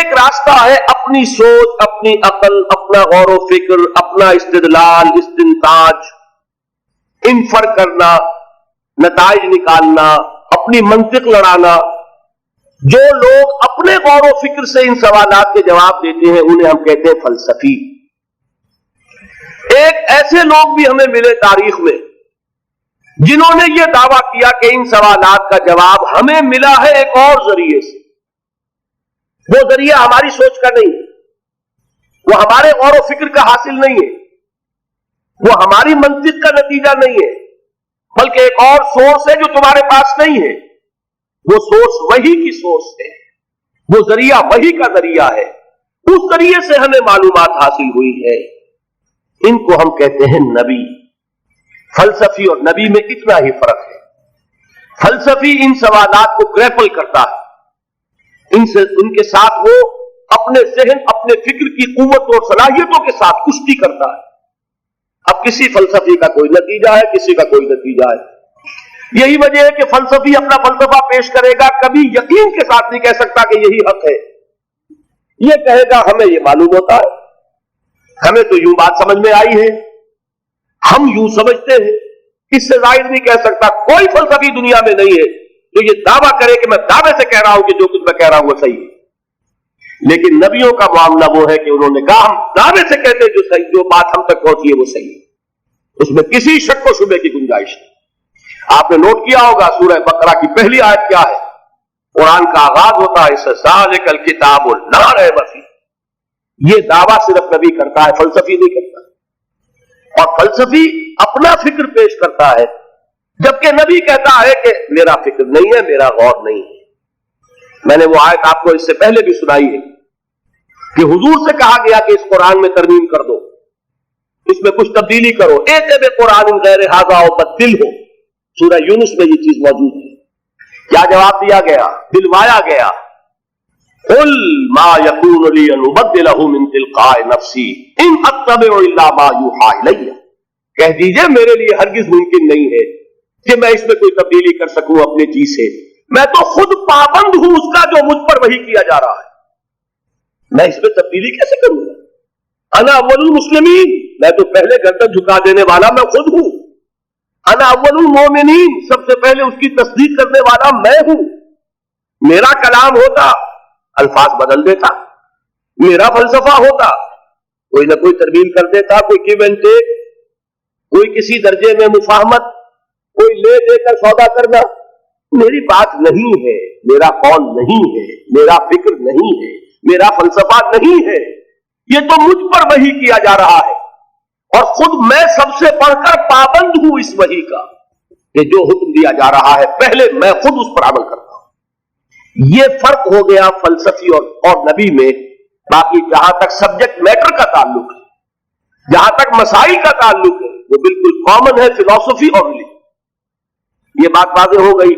ایک راستہ ہے اپنی سوچ، اپنی عقل، اپنا غور و فکر، اپنا استدلال، استنتاج، انفر کرنا، نتائج نکالنا، اپنی منطق لڑانا. جو لوگ اپنے غور و فکر سے ان سوالات کے جواب دیتے ہیں انہیں ہم کہتے ہیں فلسفی. ایک ایسے لوگ بھی ہمیں ملے تاریخ میں جنہوں نے یہ دعویٰ کیا کہ ان سوالات کا جواب ہمیں ملا ہے ایک اور ذریعے سے. وہ ذریعہ ہماری سوچ کا نہیں ہے، وہ ہمارے غور و فکر کا حاصل نہیں ہے، وہ ہماری منطق کا نتیجہ نہیں ہے، بلکہ ایک اور سورس ہے جو تمہارے پاس نہیں ہے. وہ سورس وحی کی سورس ہے، وہ ذریعہ وحی کا ذریعہ ہے. اس ذریعے سے ہمیں معلومات حاصل ہوئی ہے. ان کو ہم کہتے ہیں نبی. فلسفی اور نبی میں اتنا ہی فرق ہے. فلسفی ان سوالات کو گریپل کرتا ہے، ان کے ساتھ وہ اپنے ذہن، اپنے فکر کی قوت اور صلاحیتوں کے ساتھ کشتی کرتا ہے. اب کسی فلسفی کا کوئی نتیجہ ہے، کسی کا کوئی نتیجہ ہے. یہی وجہ ہے کہ فلسفی اپنا فلسفہ پیش کرے گا، کبھی یقین کے ساتھ نہیں کہہ سکتا کہ یہی حق ہے. یہ کہے گا ہمیں یہ معلوم ہوتا ہے، ہمیں تو یوں بات سمجھ میں آئی ہے، ہم یوں سمجھتے ہیں. اس سے ظاہر نہیں کہہ سکتا. کوئی فلسفی دنیا میں نہیں ہے جو یہ دعویٰ کرے کہ میں دعوے سے کہہ رہا ہوں کہ جو کچھ میں کہہ رہا ہوں وہ صحیح ہے. لیکن نبیوں کا معاملہ وہ ہے کہ انہوں نے کہا ہم دعوے سے کہتے ہیں جو صحیح، جو بات ہم تک پہنچی ہے وہ صحیح ہے، اس میں کسی شک و شبے کی گنجائش نہیں. آپ نے نوٹ کیا ہوگا سورہ بقرہ کی پہلی آیت کیا ہے؟ قرآن کا آغاز ہوتا ہے اس سے ذالک الکتاب لا ریب فیہ. یہ دعویٰ صرف نبی کرتا ہے، فلسفی نہیں کرتا. اور فلسفی اپنا فکر پیش کرتا ہے، جبکہ نبی کہتا ہے کہ میرا فکر نہیں ہے، میرا غور نہیں ہے. میں نے وہ آیت آپ کو اس سے پہلے بھی سنائی ہے کہ حضور سے کہا گیا کہ اس قرآن میں ترمیم کر دو، اس میں کچھ تبدیلی کرو. ایتے بے قرآن غیر ھذا وبدل ہو. سورہ یونس میں یہ چیز موجود ہے. کیا جواب دیا گیا؟ دلوایا گیا. قل ما یکون لی ان ابدلہ من تلقاء نفسی ان اتبع الا ما یوحی الی. کہہ دیجئے میرے لیے ہرگز ممکن نہیں ہے کہ میں اس میں کوئی تبدیلی کر سکوں اپنے جی سے. میں تو خود پابند ہوں اس کا جو مجھ پر وحی کیا جا رہا ہے. میں اس میں تبدیلی کیسے کروں گا؟ انا اول المسلمین، میں تو پہلے گردن جھکا دینے والا میں خود ہوں. انا اول المومنین، سب سے پہلے اس کی تصدیق کرنے والا میں ہوں. میرا کلام ہوتا الفاظ بدل دیتا، میرا فلسفہ ہوتا کوئی نہ کوئی ترمیم کر دیتا، کوئی گیو اینڈ ٹیک، کوئی کسی درجے میں مفاہمت، کوئی لے دے کر سودا کرنا. میری بات نہیں ہے، میرا قول نہیں ہے، میرا فکر نہیں ہے، میرا فلسفہ نہیں ہے. یہ تو مجھ پر وحی کیا جا رہا ہے اور خود میں سب سے بڑھ کر پابند ہوں اس وحی کا کہ جو حکم دیا جا رہا ہے پہلے میں خود اس پر عمل کرتا ہوں. یہ فرق ہو گیا فلسفی اور نبی میں. باقی جہاں تک سبجیکٹ میٹر کا تعلق ہے، جہاں تک مسائل کا تعلق ہے، وہ بالکل کامن ہے فلسفی اور ریلیجن. یہ بات واضح ہو گئی.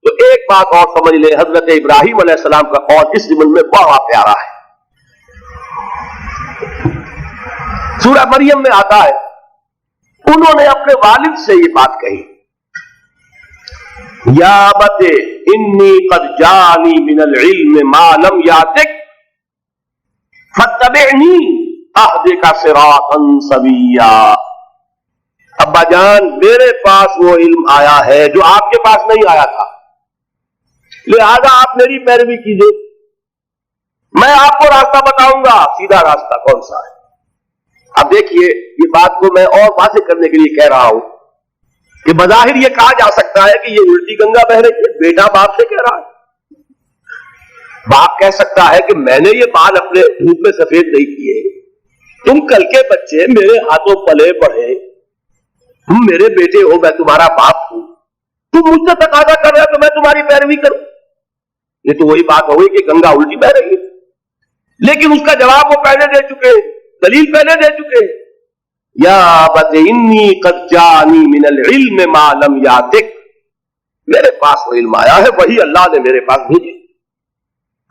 تو ایک بات اور سمجھ لیں، حضرت ابراہیم علیہ السلام کا قول اس ضمن میں بڑا پیارا ہے. سورہ مریم میں آتا ہے انہوں نے اپنے والد سے یہ بات کہی، یا ابت انی قد جانی من العلم ما لم یاتک فاتبعنی اہدک صراطا سویا. ابا جان میرے پاس وہ علم آیا ہے جو آپ کے پاس نہیں آیا تھا، لہذا آپ میری پیروی کیجیے، میں آپ کو راستہ بتاؤں گا. سیدھا راستہ کون سا ہے؟ اب دیکھیے یہ بات کو میں اور واضح کرنے کے لیے کہہ رہا ہوں کہ بظاہر یہ کہا جا سکتا ہے کہ یہ الٹی گنگا بہ رہی ہے. بیٹا باپ سے کہہ رہا ہے. باپ کہہ سکتا ہے کہ میں نے یہ بال اپنے دھوپ میں سفید نہیں کیے، تم کل کے بچے میرے ہاتھوں پلے بڑھے، تم میرے بیٹے ہو، میں تمہارا باپ ہوں، تم مجھ سے تقاضا کر رہے ہو تو میں تمہاری پیروی کروں. یہ تو وہی بات ہوئی کہ گنگا الٹی بہ رہی ہے. لیکن اس کا جواب وہ پہلے دے چکے، دلیل پہلے دے چکے. یا ابت انی قد جانی من العلم ما لم یاتک، میرے پاس وہ علم آیا ہے وہی اللہ نے میرے پاس بھیجی.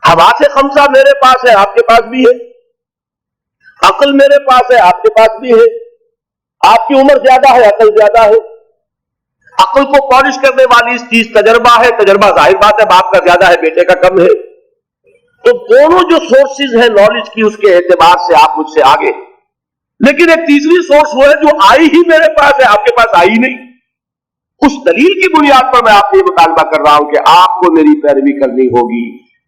حواس خمسہ میرے پاس ہے، آپ کے پاس بھی ہے. عقل میرے پاس ہے، آپ کے پاس بھی ہے. آپ کی عمر زیادہ ہے، عقل زیادہ ہے. عقل کو پالش کرنے والی اس چیز تجربہ ہے. تجربہ ظاہر بات ہے باپ کا زیادہ ہے، بیٹے کا کم ہے. تو دونوں جو سورسز ہیں نالج کی اس کے اعتبار سے آپ مجھ سے آگے، لیکن ایک تیسری سورس وہ ہے جو آئی ہی میرے پاس ہے، آپ کے پاس آئی نہیں. اس دلیل کی بنیاد پر میں آپ سے یہ مطالبہ کر رہا ہوں کہ آپ کو میری پیروی کرنی ہوگی.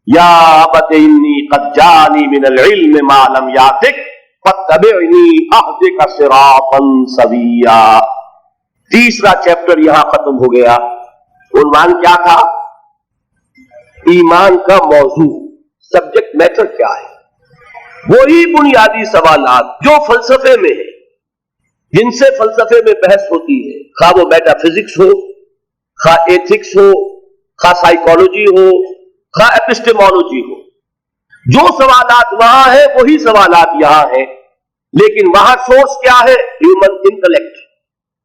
یا ابت انی قد جانی من العلم ما لم یاتک فاتبعنی اہدک صراطا سویا. تیسرا چیپٹر یہاں ختم ہو گیا. عنوان کیا تھا؟ ایمان کا موضوع، سبجیکٹ میٹر کیا ہے؟ وہی بنیادی سوالات جو فلسفے میں ہیں، جن سے فلسفے میں بحث ہوتی ہے، خواہ وہ میٹا فزکس ہو، خواہ ایتھکس ہو، خواہ سائیکالوجی ہو، خواہ ایپسٹیمولوجی ہو. جو سوالات وہاں ہیں وہی سوالات یہاں ہیں، لیکن وہاں سورس کیا ہے؟ ہیومن انٹلیکٹ،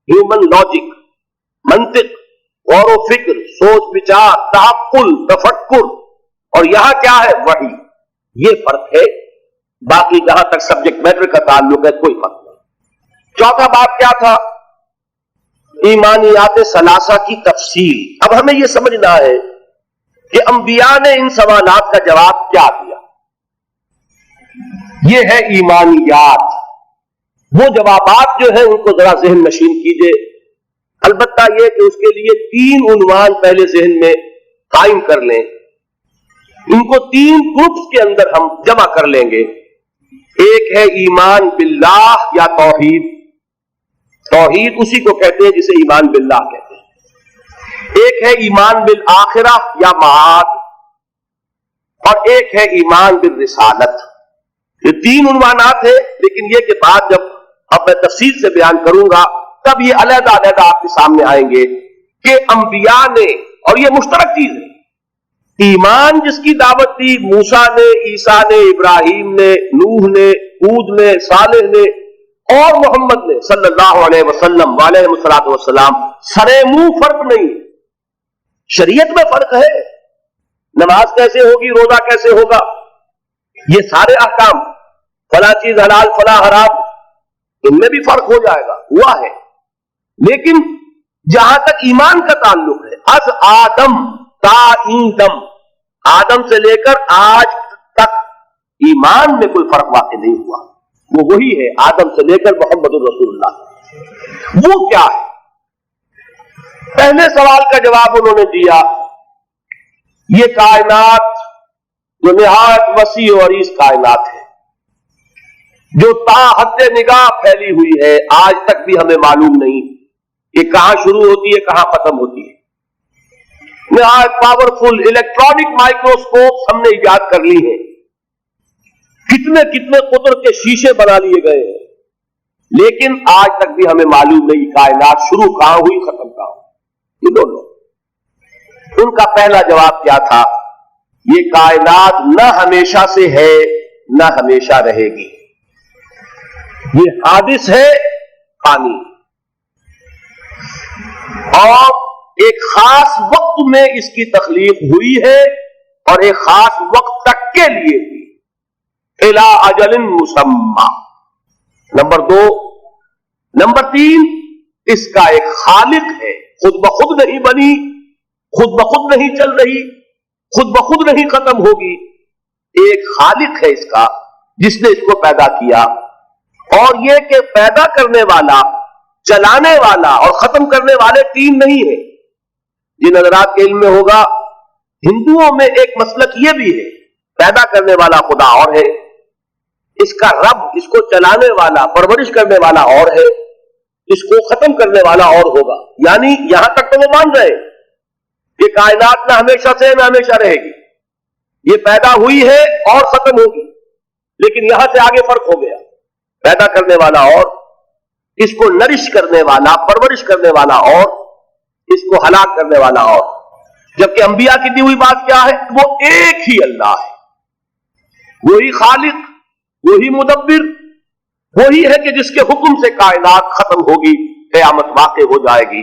ہیومن لاجک، منطق، غور و فکر، سوچ بچار، تعقل، تفکر. اور یہاں کیا ہے؟ وحی. یہ فرق ہے. باقی جہاں تک سبجیکٹ میٹر کا تعلق ہے کوئی فرق نہیں. چوتھا بات کیا تھا؟ ایمانیات ثلاثہ کی تفصیل. اب ہمیں یہ سمجھنا ہے کہ انبیاء نے ان سوالات کا جواب کیا دیا. یہ ہے ایمانیات. وہ جوابات جو ہیں ان کو ذرا ذہن نشین کیجئے. البتہ یہ کہ اس کے لیے 3 عنوان پہلے ذہن میں قائم کر لیں. ان کو 3 گروپس کے اندر ہم جمع کر لیں گے. ایک ہے ایمان باللہ یا توحید. توحید اسی کو کہتے ہیں جسے ایمان باللہ کہتے ہیں. ایک ہے ایمان بالآخرہ یا معاد، اور ایک ہے ایمان بالرسالت. یہ 3 عنوانات ہیں، لیکن یہ کہ بعد جب اب میں تفصیل سے بیان کروں گا تب یہ علیحدہ علیحدہ آپ کے سامنے آئیں گے کہ انبیاء نے، اور یہ مشترک چیز ہے، ایمان جس کی دعوت دی موسیٰ نے، عیسیٰ نے، ابراہیم نے، نوح نے، ہود نے، صالح نے اور محمد نے صلی اللہ علیہ وسلم علیہ الصلوۃ والسلام، سرے منہ فرق نہیں. شریعت میں فرق ہے. نماز کیسے ہوگی، روزہ کیسے ہوگا، یہ سارے احکام، فلاں چیز حلال فلاں حرام، ان میں بھی فرق ہو جائے گا، ہوا ہے. لیکن جہاں تک ایمان کا تعلق ہے، از آدم تا ایندم، آدم سے لے کر آج تک ایمان میں کوئی فرق واقع نہیں ہوا. وہ وہی ہے آدم سے لے کر محمد الرسول اللہ. وہ کیا ہے؟ پہلے سوال کا جواب انہوں نے دیا، یہ کائنات جو نہایت وسیع و عریض کائنات ہے، جو تا حد نگاہ پھیلی ہوئی ہے، آج تک بھی ہمیں معلوم نہیں یہ کہاں شروع ہوتی ہے کہاں ختم ہوتی ہے. نہایت پاورفل الیکٹرانک مائکروسکوپ ہم نے ایجاد کر لی ہیں، کتنے کتنے قطر کے شیشے بنا لیے گئے ہیں، لیکن آج تک بھی ہمیں معلوم نہیں کائنات شروع کہاں ہوئی ختم کہاں ہوئی. یہ دونوں ان کا پہلا جواب کیا تھا؟ یہ کائنات نہ ہمیشہ سے ہے نہ ہمیشہ رہے گی. یہ حادث ہے، فانی، اور ایک خاص وقت میں اس کی تخلیق ہوئی ہے اور ایک خاص وقت تک کے لیے ہوئی. الی اجل مسمی. نمبر 2. نمبر 3، اس کا ایک خالق ہے، خود بخود نہیں بنی، خود بخود نہیں چل رہی، خود بخود نہیں ختم ہوگی. ایک خالق ہے اس کا جس نے اس کو پیدا کیا. اور یہ کہ پیدا کرنے والا، چلانے والا اور ختم کرنے والے 3 نہیں ہیں. جن حضرات کے علم میں ہوگا، ہندوؤں میں ایک مسلک یہ بھی ہے، پیدا کرنے والا خدا اور ہے، اس کا رب، اس کو چلانے والا، پرورش کرنے والا اور ہے، اس کو ختم کرنے والا اور ہوگا. یعنی یہاں تک تو وہ مان رہے کہ کائنات نہ ہمیشہ سے نہ ہمیشہ رہے گی، یہ پیدا ہوئی ہے اور ختم ہوگی. لیکن یہاں سے آگے فرق ہو گیا، پیدا کرنے والا اور، اس کو نرش کرنے والا، پرورش کرنے والا اور، اس کو ہلاک کرنے والا اور. جبکہ انبیاء کی دی ہوئی بات کیا ہے؟ وہ ایک ہی اللہ ہے، وہی خالق، وہی مدبر، وہی ہے کہ جس کے حکم سے کائنات ختم ہوگی، قیامت واقع ہو جائے گی.